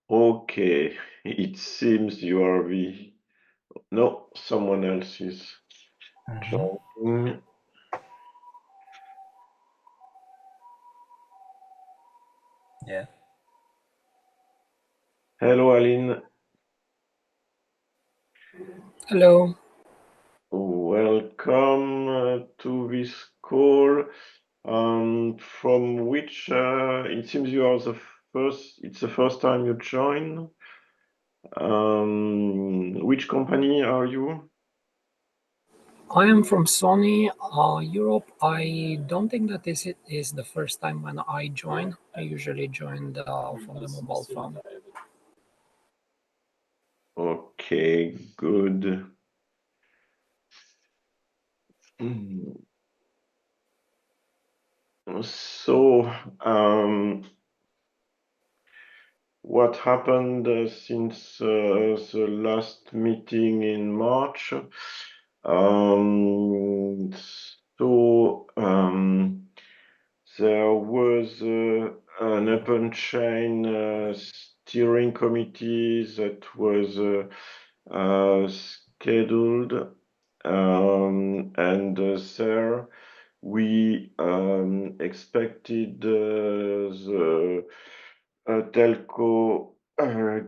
Okay, it seems you are the... No, someone else is joining. Yeah. Hello, Aline. Hello. Welcome to this call. From which it seems you are the first. It's the first time you join. Which company are you? I am from Sony Europe. I don't think that this is the first time when I join. I usually join from the mobile phone. Okay, good. So, what happened since the last meeting in March? So, there was an OpenChain steering committee that was scheduled, and there we expected the telco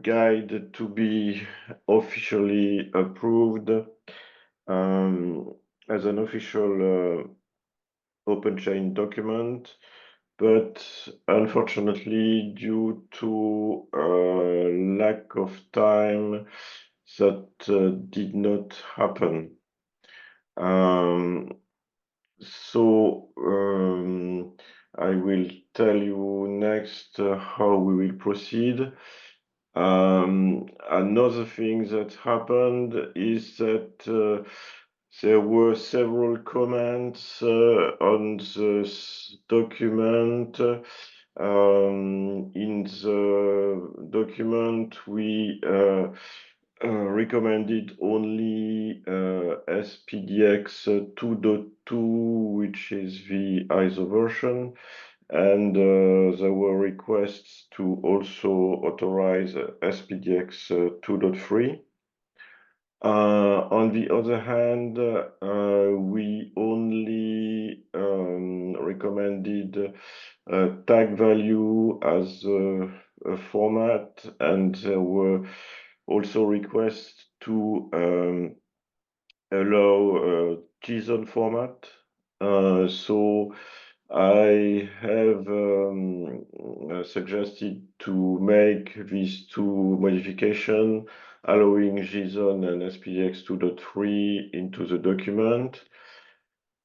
guide to be officially approved um, as an official OpenChain document, but unfortunately, due to lack of time, that did not happen. Um, so I will tell you next how we will proceed. Another thing that happened is that there were several comments on this document. In the document, we recommended only SPDX 2.2, which is the ISO version, and there were requests to also authorize SPDX 2.3. On the other hand, we only recommended tag value as a format, and there were also requests to allow JSON format. So I have suggested to make these two modifications, allowing JSON and SPDX 2.3 into the document.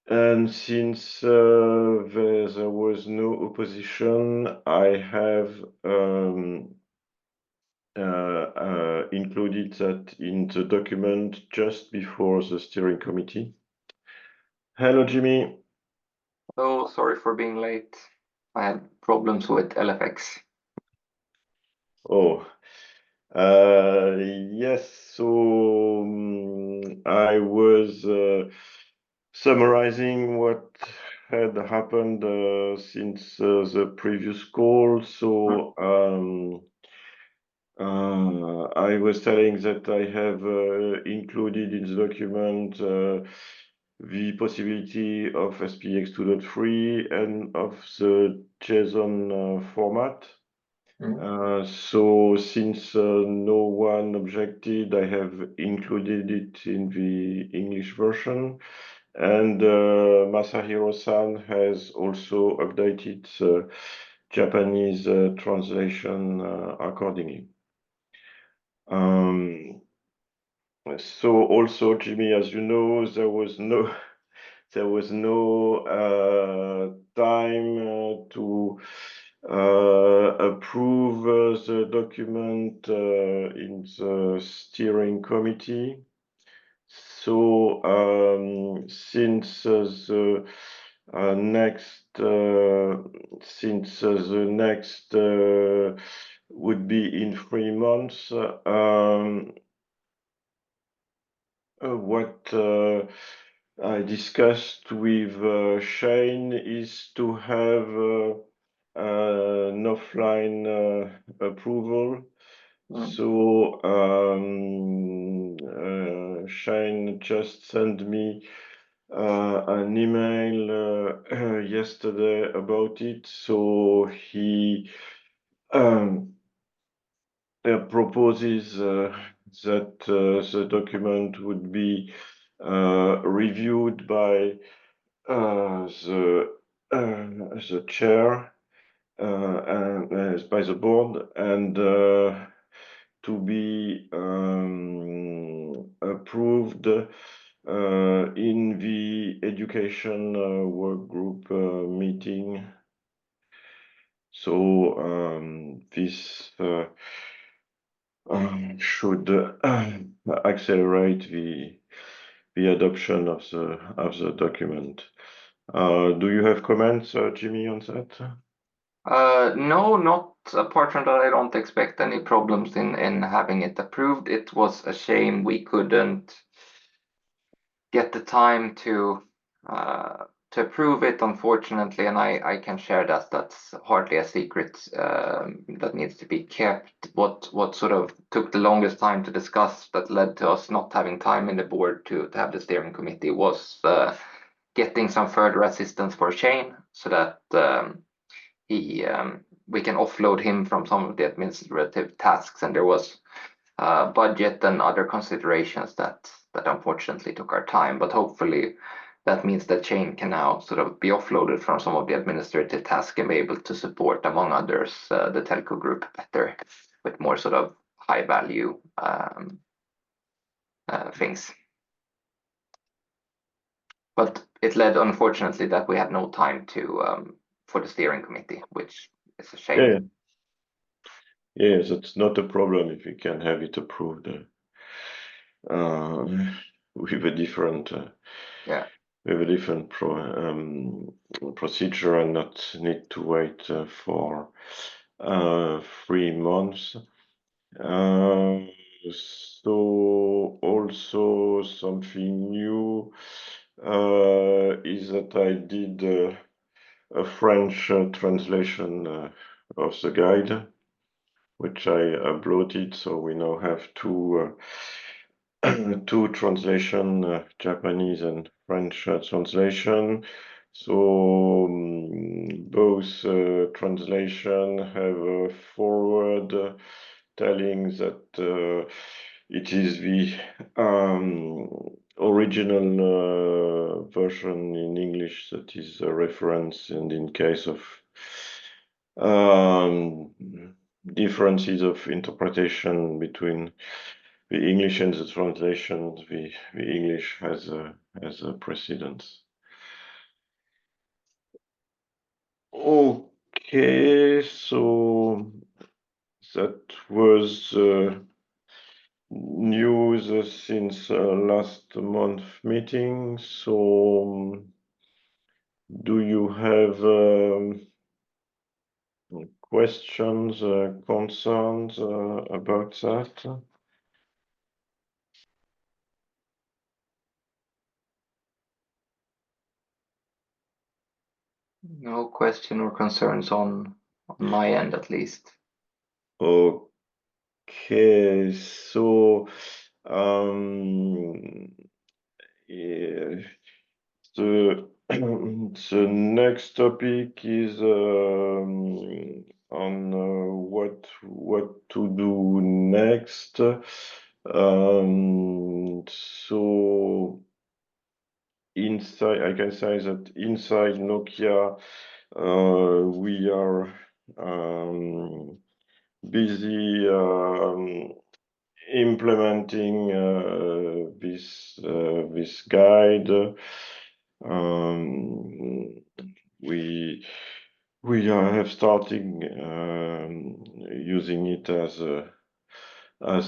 And since there was no opposition, I have included that in the document just before the steering committee. Hello, Jimmy. Oh, sorry for being late. I had problems with LFX. Oh, yes. So I was summarizing what had happened since the previous call. So I was telling that I have included in the document the possibility of SPX 2.3 and of the JSON format. So since no one objected, I have included it in the English version, and Masahiro-san has also updated the Japanese translation accordingly. So also, Jimmy, as you know, there was no time to approve the document in the steering committee. So since the next would be in 3 months, what I discussed with Shane is to have an offline approval So Shane just sent me an email yesterday about it. So he proposes that the document would be reviewed by the chair and by the board and to be approved in the education work group meeting. So this should accelerate the adoption of the document. Do you have comments, Jimmy, on that? No, not apart from that. I don't expect any problems in having it approved. It was a shame we couldn't get the time to approve it, unfortunately, and I can share that. That's hardly a secret that needs to be kept. What sort of took the longest time to discuss that led to us not having time in the board to have the steering committee was getting some further assistance for Shane so that we can offload him from some of the administrative tasks, and there was budget and other considerations that unfortunately took our time. But hopefully that means that Shane can now sort of be offloaded from some of the administrative tasks and be able to support, among others, the telco group better with more sort of high value things. But it led, unfortunately, that we had no time to for the steering committee, which is a shame. Yes, it's not a problem if we can have it approved with a different with a different procedure and not need to wait for 3 months. So also something new is that I did a French translation of the guide, which I uploaded. So we now have two translation, Japanese and French translation. So both translation have a forward telling that it is the original version in English that is a reference, and in case of differences of interpretation between the English and the translation, the English has a precedence. Okay, so that was news since last month meeting. So do you have questions, concerns about that? No question or concerns on my end, at least. Okay, so yeah, the next topic is on what to do next. So inside, I can say that inside Nokia, we are busy implementing this guide. We have starting using it as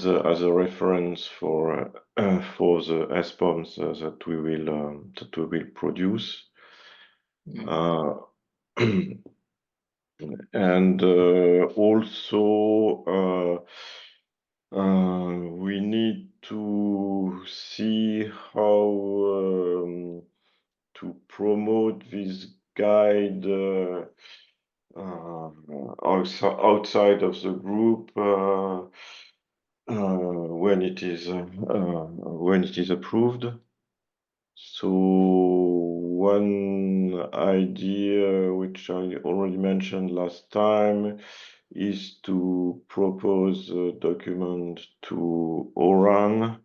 a reference for the SPOMs that we will produce. And also we need to see how to promote this guide outside of the group. when it is approved. So one idea which I already mentioned last time is to propose a document to ORAN.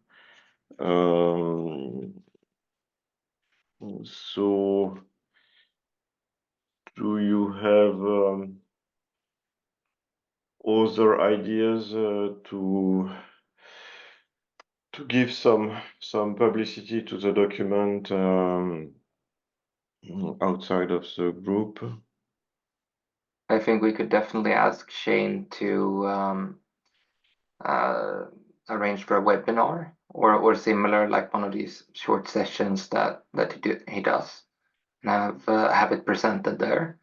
So do you have other ideas to give some publicity to the document outside of the group? I think we could definitely ask Shane to arrange for a webinar or similar, like one of these short sessions that he does, and have it presented there.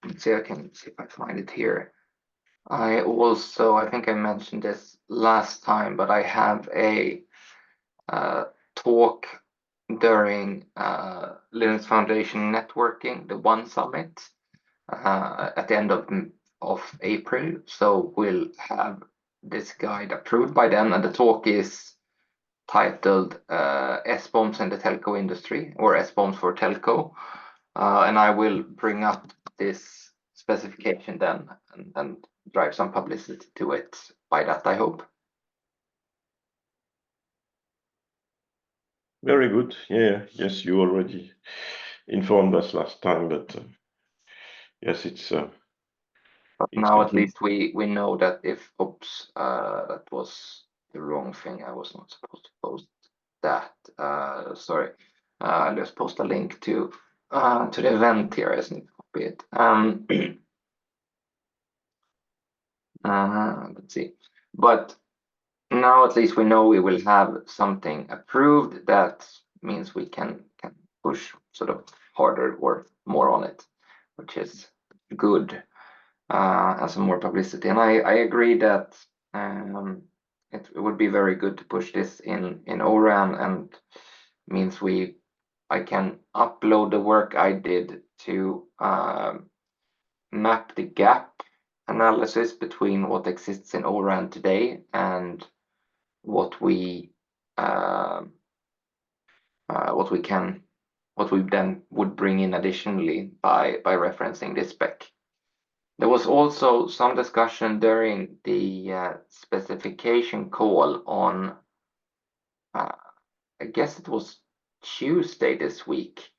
Let's see, I can see if I find it here. I think I mentioned this last time, but I have a talk during Linux Foundation Networking, the One Summit, at the end of April. So we'll have this guide approved by then, and the talk is titled SBOMs in the telco industry, or SBOMs for telco. And I will bring up this specification then and drive some publicity to it by that, I hope. Very good. Yeah. Yes, you already informed us last time, but yes, it's. But now at least we know that if that was the wrong thing. I was not supposed to post that. Sorry. I'll just post a link to the event here. I just need to copy it. Let's see. But now at least we know we will have something approved. That means we can push sort of harder or more on it, which is good, and some more publicity. And I agree that it would be very good to push this in ORAN, and means I can upload the work I did to map the gap analysis between what exists in ORAN today and what we then would bring in additionally by referencing this spec. There was also some discussion during the specification call on, I guess it was Tuesday this week.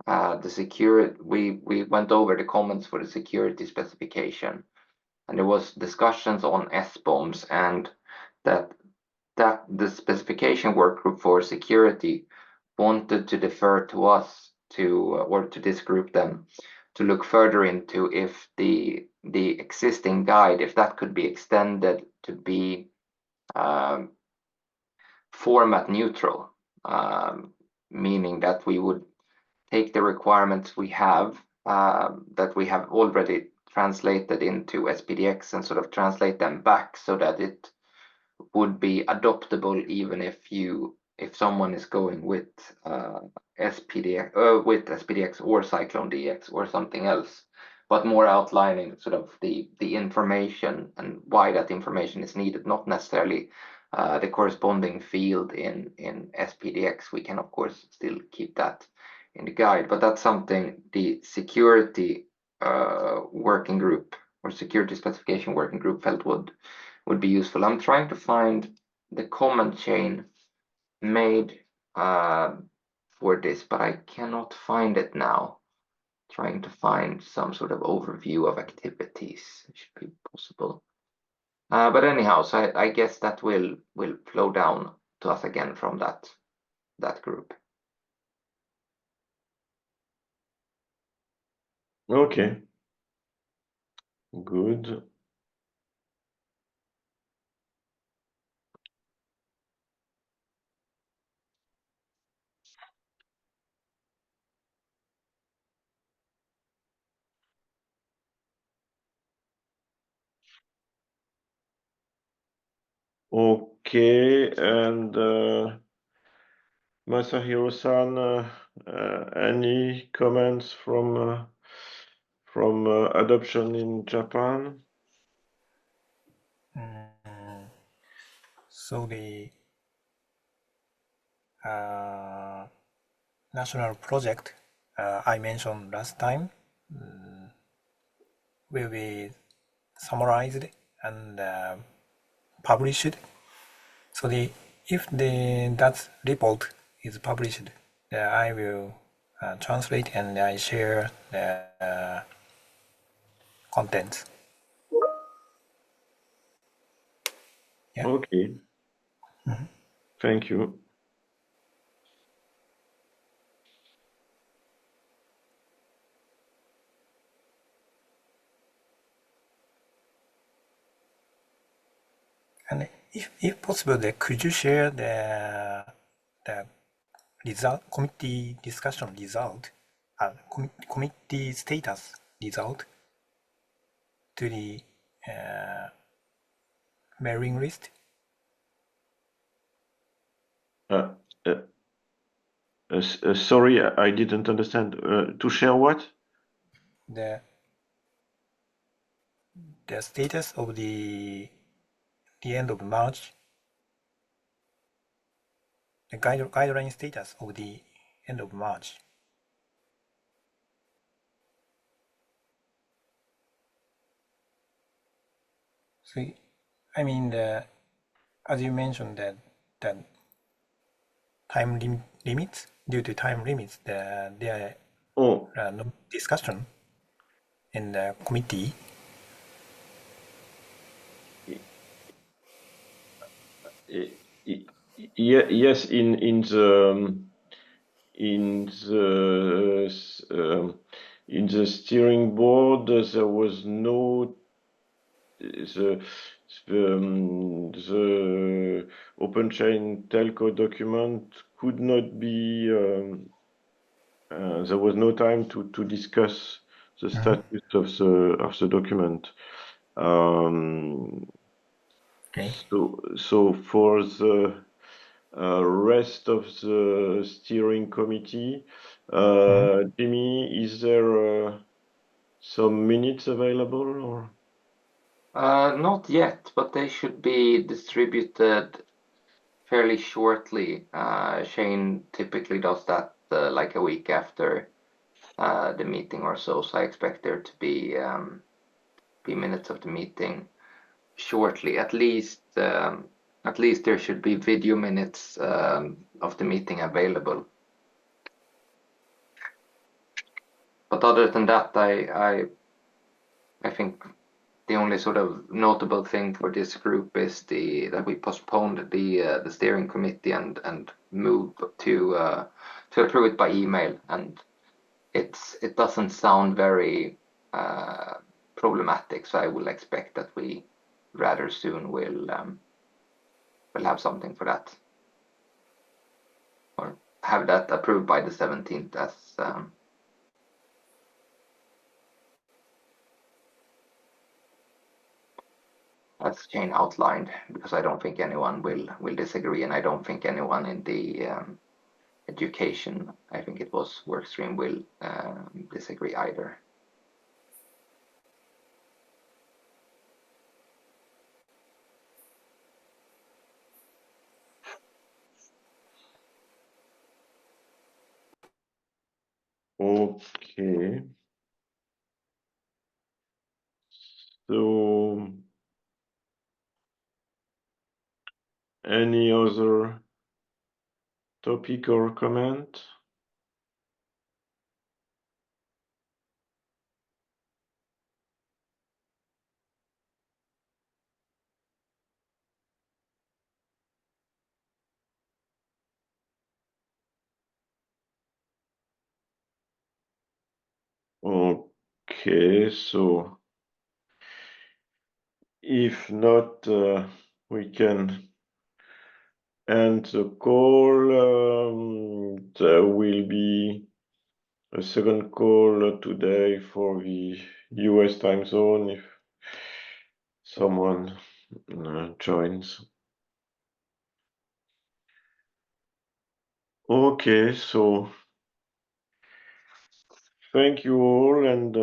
We went over the comments for the security specification, and there was discussions on SBOMs, and that the specification work group for security wanted to defer to us or to this group then to look further into if the existing guide, if that could be extended to be format neutral, meaning that we would take the requirements we have that we have already translated into SPDX and sort of translate them back so that it would be adoptable even if someone is going with SPDX or Cyclone DX or something else, but more outlining sort of the information and why that information is needed, not necessarily the corresponding field in SPDX. We can of course still keep that in the guide, but that's something the security working group or security specification working group felt would be useful. I'm trying to find the comment chain made for this, but I cannot find it now. Trying to find some sort of overview of activities. It should be possible. But anyhow, so I guess that will flow down to us again from that group. Okay. Good. Okay, and Masahiro-san, any comments from adoption in Japan? So the national project I mentioned last time will be summarized and published. So if that report is published, I will translate and I share the contents. Yeah. Okay. Thank you. And if possible, could you share the result, committee discussion result, committee status result to the mailing list? Sorry, I didn't understand. To share what? The status of the end of March, the guideline status of the end of March. So, I mean, as you mentioned that time limits, due to time limits, there are no discussion in the committee. Yes, in the steering board there was no the OpenChain Telco document could not be there was no time to discuss the status of the document. Okay. So for the rest of the steering committee, Jimmy, is there some minutes available or? Not yet, but they should be distributed fairly shortly. Shane typically does that like a week after the meeting or so. So I expect there to be minutes of the meeting shortly. At least there should be video minutes of the meeting available. But other than that, I think the only sort of notable thing for this group is that we postponed the steering committee and moved to approve it by email, and it doesn't sound very problematic, so I will expect that we rather soon will have something for that, or have that approved by the 17th as Jane outlined, because I don't think anyone will disagree, and I don't think anyone in the education, I think it was workstream, will disagree either. Okay. So any other topic or comment? Okay, so if not, we can end the call. There will be a second call today for the US time zone if someone joins. Okay, so thank you all and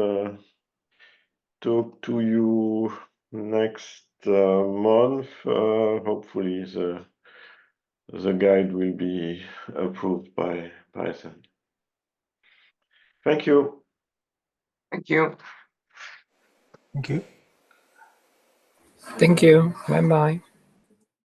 talk to you next month, hopefully the guide will be approved by them. Thank you. Thank you. Thank you. Thank you. Bye bye.